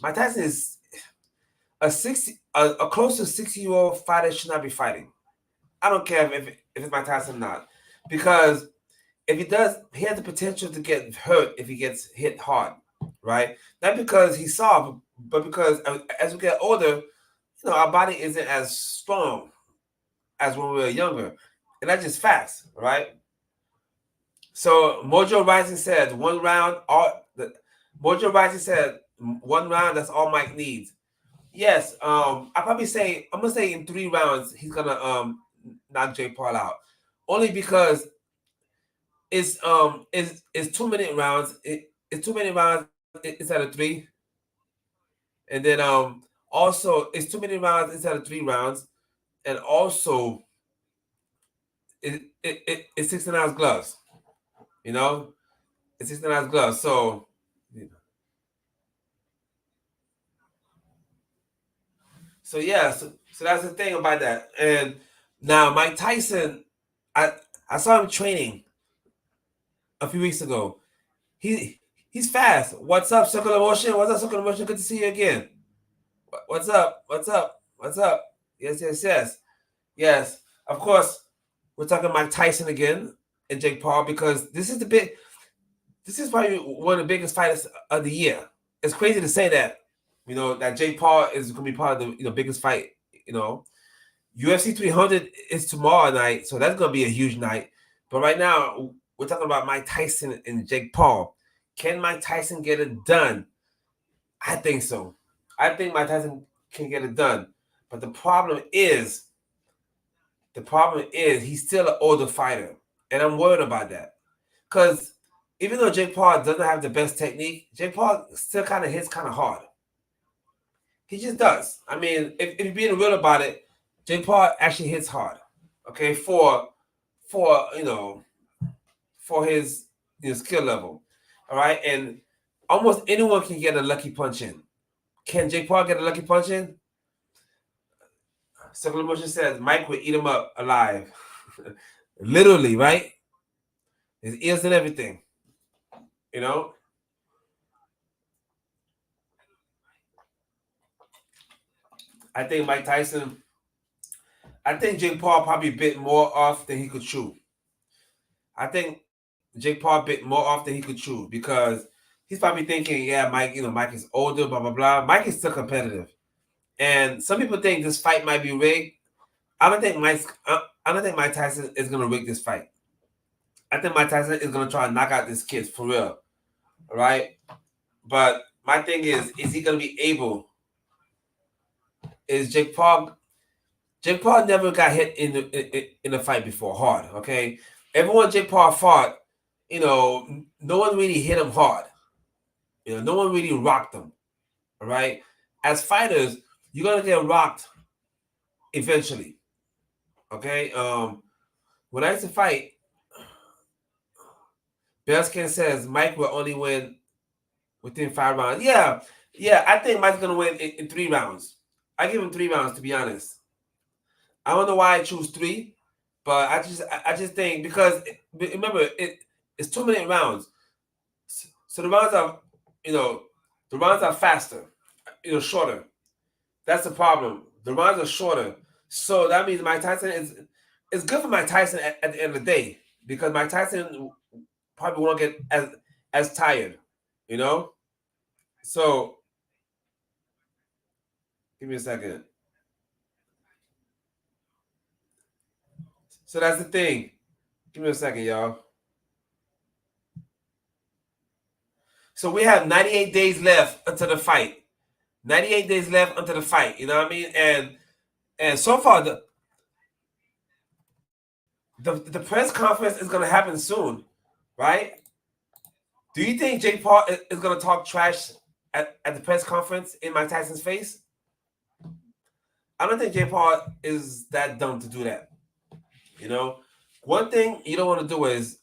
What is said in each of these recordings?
Mike Tyson is a close to 60-year-old fighter should not be fighting. I don't care if it's Mike Tyson or not, because if he does, he has the potential to get hurt if he gets hit hard, right? Not because he's soft, but because as we get older, our body isn't as strong as when we were younger, and that's just facts, right? So Mojo Rising said one round. Mojo Rising said one round. That's all Mike needs. Yes. I'm gonna say in 3 rounds he's gonna knock Jake Paul out, only because it's 2 minute rounds. It's 2 minute rounds instead of three, and then also it's 2 minute rounds instead of 3 rounds, and also it's 16 ounce gloves. You know, it's 16 ounce gloves. So yeah, so that's the thing about that. And now Mike Tyson, I I saw him training a few weeks ago. He's fast. What's up, Circular Motion? What's up, Circular Motion? Good to see you again. What's up? What's up? What's up? Yes, yes, yes. Yes. Of course, we're talking Mike Tyson again and Jake Paul because this is probably one of the biggest fights of the year. It's crazy to say that, that Jake Paul is going to be part of the biggest fight. You know, UFC 300 is tomorrow night, so that's going to be a huge night. But right now, we're talking about Mike Tyson and Jake Paul. Can Mike Tyson get it done? I think so. I think Mike Tyson can get it done. But the problem is he's still an older fighter, and I'm worried about that. Because even though Jake Paul doesn't have the best technique, Jake Paul still kind of hits kind of hard. He just does. I mean, if you're being real about it, Jake Paul actually hits hard. Okay, for for his skill level. All right, and almost anyone can get a lucky punch in. Can Jake Paul get a lucky punch in? Circular Motion says Mike would eat him up alive. Literally, right? His ears and everything. You know? I think Mike Tyson, I think Jake Paul probably bit more off than he could chew. I think Jake Paul bit more off than he could chew because he's probably thinking, yeah, Mike, Mike is older, blah, blah, blah. Mike is still competitive. And some people think this fight might be rigged. I don't think Mike Tyson is gonna rig this fight. I think Mike Tyson is gonna try to knock out this kid for real. All right. But my thing is he gonna be able? Is Jake Paul never got hit in the fight before hard. Okay, everyone Jake Paul fought, no one really hit him hard. No one really rocked him. All right, as fighters, you're gonna get rocked eventually. Okay, when I used to fight, Belskin says Mike will only win within 5 rounds. Yeah, yeah, I think Mike's gonna win in 3 rounds. I give him 3 rounds to be honest. I don't know why I choose three, but I just think because remember it's 2 minute rounds, so the rounds are faster, shorter. That's the problem. The rounds are shorter, so that means Mike Tyson is it's good for Mike Tyson at the end of the day because Mike Tyson probably won't get as tired, you know. So give me a second. So that's the thing. Give me a second, y'all. So we have 98 days left until the fight. 98 days left until the fight. You know what I mean? And so far the press conference is gonna happen soon, right? Do you think Jake Paul is gonna talk trash at the press conference in Mike Tyson's face? I don't think Jake Paul is that dumb to do that. You know, one thing you don't want to do is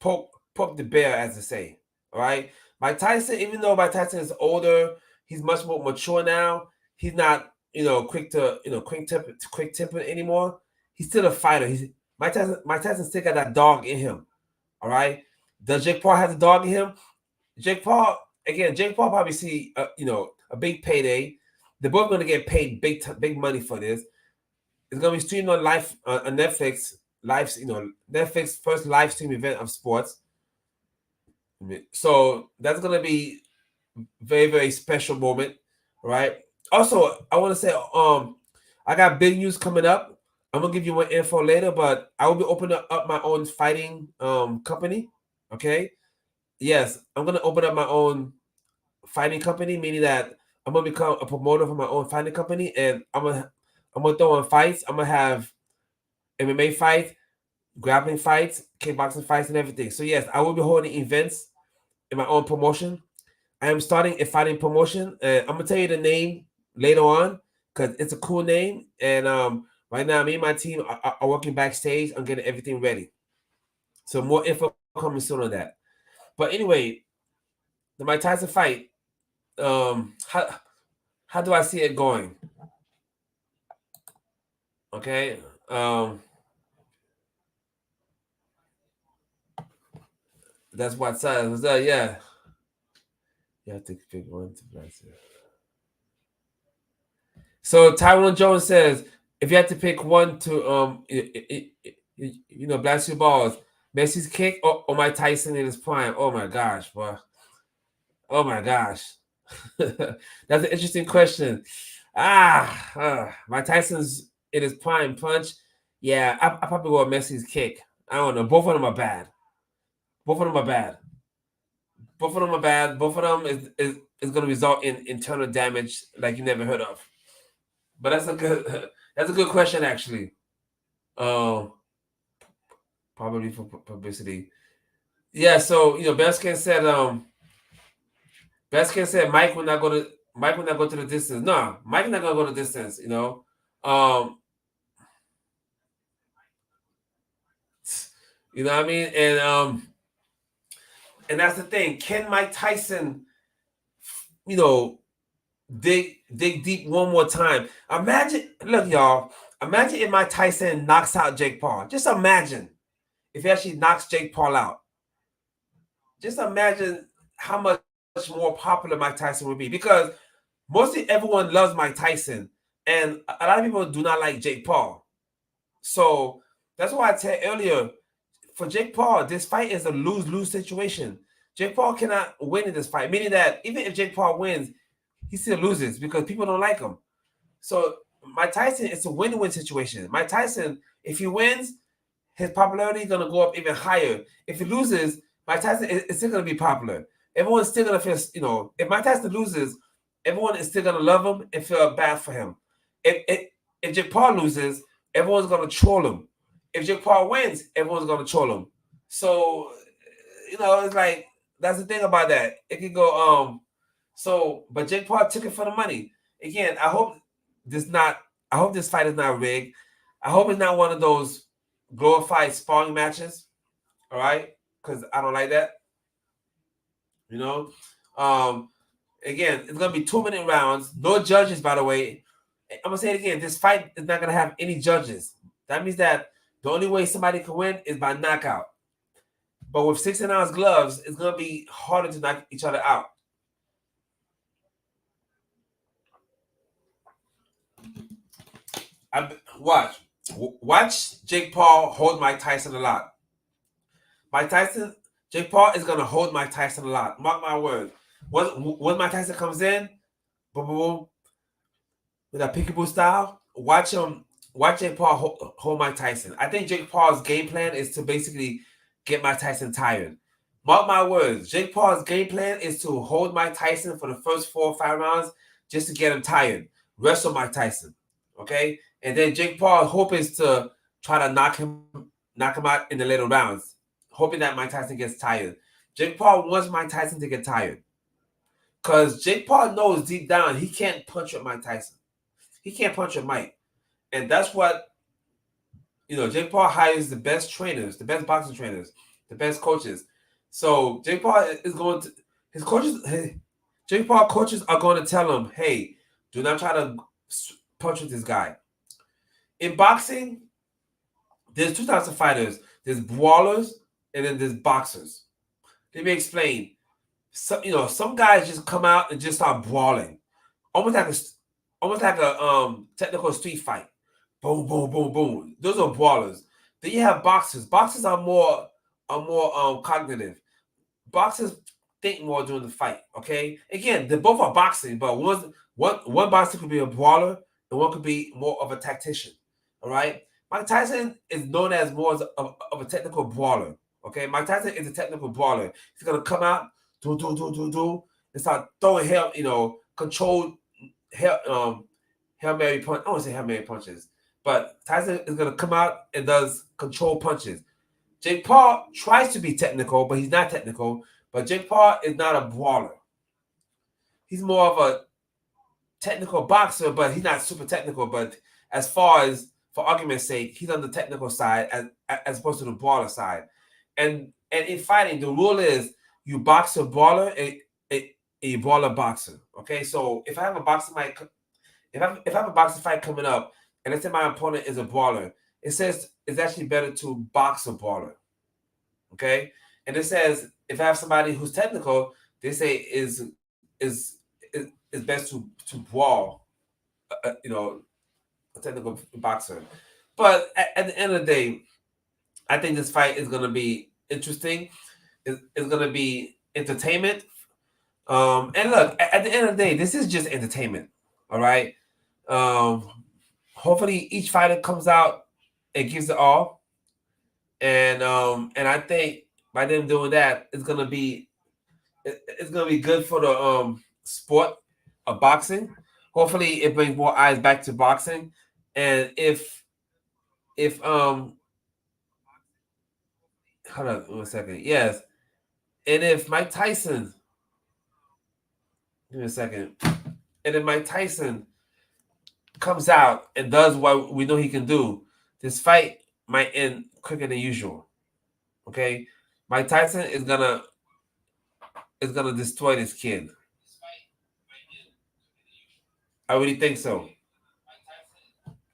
poke the bear, as they say. All right, Mike Tyson. Even though Mike Tyson is older, he's much more mature now. He's not quick tempered anymore. He's still a fighter. Mike Tyson still got that dog in him. All right. Does Jake Paul have the dog in him? Jake Paul probably see a big payday. They're both going to get paid big money for this. It's going to be streamed on live on Netflix. Netflix first live stream event of sports. So that's going to be very, very special moment, right? Also, I want to say, I got big news coming up. I'm gonna give you more info later, but I will be opening up my own fighting company. Okay, yes, I'm gonna open up my own fighting company, meaning that I'm gonna become a promoter for my own fighting company, and I'm gonna throw on fights. I'm gonna have MMA fights, grappling fights, kickboxing fights, and everything. So yes, I will be holding events in my own promotion. I am starting a fighting promotion, and I'm gonna tell you the name later on because it's a cool name. And right now, me and my team are working backstage. I'm getting everything ready. So more info coming soon on that. But anyway, the Mike Tyson fight. How do I see it going? Okay. That's what's up. Yeah. You have to pick one to bless it. So Tyrone Jones says, if you had to pick one to blast your balls, Messi's kick or Mike Tyson in his prime. Oh my gosh, boy. Oh my gosh. That's an interesting question. Mike Tyson's in his prime punch. Yeah, I probably go with Messi's kick. I don't know. Both of them are bad. Both of them are bad. Both of them are bad. Both of them is going to result in internal damage like you never heard of. But that's a good question actually. Um, Probably for publicity. Yeah. So Baskin said Mike will not go to the distance. No, Mike not gonna go to the distance. Um, you know what I mean, and that's the thing. Can Mike Tyson, you know, dig deep one more time? Imagine, look, y'all. Imagine if Mike Tyson knocks out Jake Paul. Just imagine if he actually knocks Jake Paul out. Just imagine how much more popular Mike Tyson would be, because mostly everyone loves Mike Tyson, and a lot of people do not like Jake Paul. So that's why I said earlier, for Jake Paul, this fight is a lose-lose situation. Jake Paul cannot win in this fight, meaning that even if Jake Paul wins, he still loses because people don't like him. So Mike Tyson, it's a win-win situation. Mike Tyson, if he wins, his popularity is going to go up even higher. If he loses, Mike Tyson is still going to be popular. Everyone's still going to feel, if Mike Tyson loses, everyone is still going to love him and feel bad for him. If Jake Paul loses, everyone's going to troll him. If Jake Paul wins, everyone's going to troll him. So, it's like, that's the thing about that. It can go, but Jake Paul took it for the money. Again, I hope this fight is not rigged. I hope it's not one of those glorified sparring matches. All right, because I don't like that. Again, it's gonna be 2-minute rounds, no judges, by the way. I'm gonna say it again. This fight is not gonna have any judges. That means that the only way somebody can win is by knockout. But with 16-ounce gloves, it's gonna be harder to knock each other out. Watch Jake Paul hold Mike Tyson a lot. Jake Paul is gonna hold Mike Tyson a lot. Mark my words. When Mike Tyson comes in, boom, boom, boom, with that peekaboo style, watch Jake Paul hold Mike Tyson. I think Jake Paul's game plan is to basically get Mike Tyson tired. Mark my words. Jake Paul's game plan is to hold Mike Tyson for the first 4 or 5 rounds just to get him tired. Wrestle Mike Tyson. Okay? And then Jake Paul's hope is to try to knock him out in the later rounds, hoping that Mike Tyson gets tired. Jake Paul wants Mike Tyson to get tired. Because Jake Paul knows deep down he can't punch with Mike Tyson. He can't punch with Mike. And that's what, Jake Paul hires the best trainers, the best boxing trainers, the best coaches. So Jake Paul is going to, Jake Paul coaches are going to tell him, hey, do not try to punch with this guy. In boxing, there's 2 types of fighters. There's brawlers and then there's boxers. Let me explain. Some guys just come out and just start brawling. almost like a technical street fight. Boom, boom, boom, boom. Those are brawlers. Then you have boxers. Boxers are more cognitive. Boxers think more during the fight. Okay, again, they both are boxing, but one boxer could be a brawler, and one could be more of a tactician. All right, Mike Tyson is known as more of a technical brawler. Okay, Mike Tyson is a technical brawler. He's gonna come out, do, and start throwing hell, controlled hell, Hail Mary punch. I want to say Hail Mary punches, but Tyson is gonna come out and does control punches. Jake Paul tries to be technical, but he's not technical. But Jake Paul is not a brawler. He's more of a technical boxer, but he's not super technical. But as far as, for argument's sake, he's on the technical side as opposed to the brawler side. And in fighting, the rule is you box a brawler, a brawler boxer. Okay, so if I have a boxing fight, if I have a boxing fight coming up, and let's say my opponent is a brawler, it says it's actually better to box a brawler. Okay, and it says if I have somebody who's technical, they say is best to brawl, a technical boxer. But at the end of the day, I think this fight is going to be interesting. It's going to be entertainment. And look, at the end of the day, this is just entertainment. All right. Um, Hopefully, each fighter comes out and gives it all. And I think by them doing that, it's gonna be good for the sport of boxing. Hopefully, it brings more eyes back to boxing. And if hold on 1 second, yes, and if Mike Tyson, give me a second, and if Mike Tyson comes out and does what we know he can do, this fight might end quicker than usual. Okay, Mike Tyson is gonna destroy this kid. I really think so.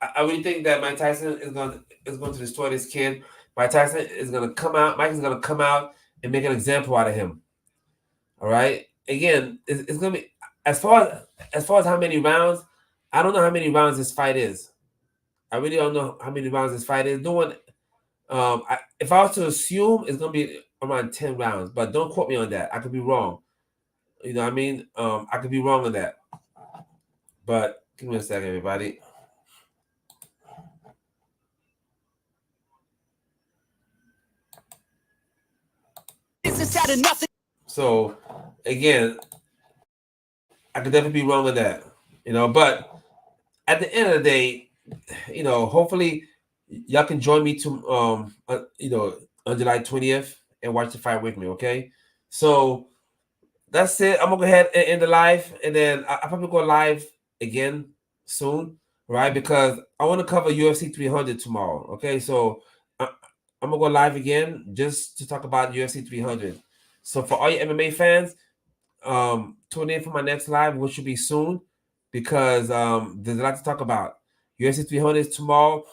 I really think that Mike Tyson is going to destroy this kid. Mike Tyson is gonna come out. Mike is gonna come out and make an example out of him. All right. Again, it's gonna be as far as how many rounds. I don't know how many rounds this fight is. I really don't know how many rounds this fight is. No one. If I was to assume, it's gonna be around 10 rounds, but don't quote me on that. I could be wrong. You know what I mean? I could be wrong on that. But give me a second, everybody. So again, I could definitely be wrong on that. But at the end of the day, hopefully y'all can join me to on July 20th and watch the fight with me. Okay, so that's it. I'm gonna go ahead and end the live, and then I'll probably go live again soon, right? Because I want to cover UFC 300 tomorrow. Okay, so I'm gonna go live again just to talk about UFC 300. So for all your MMA fans, tune in for my next live, which should be soon, because there's a lot to talk about. UFC 300 is tomorrow.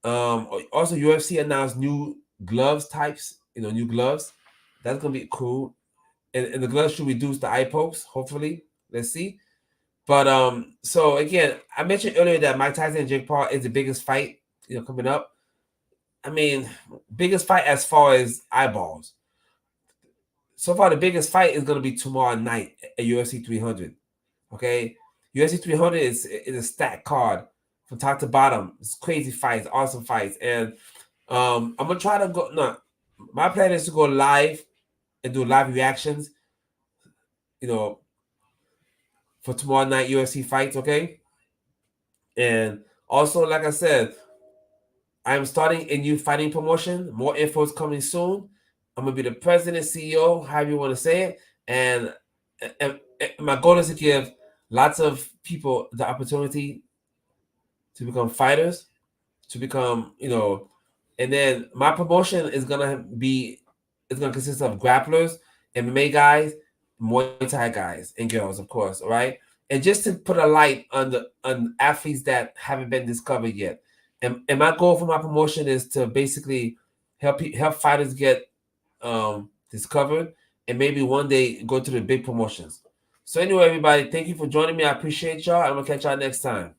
Also, UFC announced new gloves types. New gloves. That's gonna be cool, and the gloves should reduce the eye pokes. Hopefully, let's see. But so again, I mentioned earlier that Mike Tyson and Jake Paul is the biggest fight, coming up. I mean, biggest fight as far as eyeballs. So far, the biggest fight is going to be tomorrow night at UFC 300. Okay, UFC 300 is a stacked card from top to bottom. It's crazy fights, awesome fights, and I'm gonna try to go. No, my plan is to go live and do live reactions. For tomorrow night UFC fights. Okay, and also, like I said, I'm starting a new fighting promotion. More info is coming soon. I'm gonna be the president, CEO, however you want to say it, and my goal is to give lots of people the opportunity to become fighters, to become, and then my promotion is gonna consist of grapplers, MMA guys, Muay Thai guys, and girls, of course, all right? And just to put a light on athletes that haven't been discovered yet. And my goal for my promotion is to basically help fighters get discovered, and maybe one day go to the big promotions. So anyway, everybody, thank you for joining me. I appreciate y'all. I'm gonna catch y'all next time.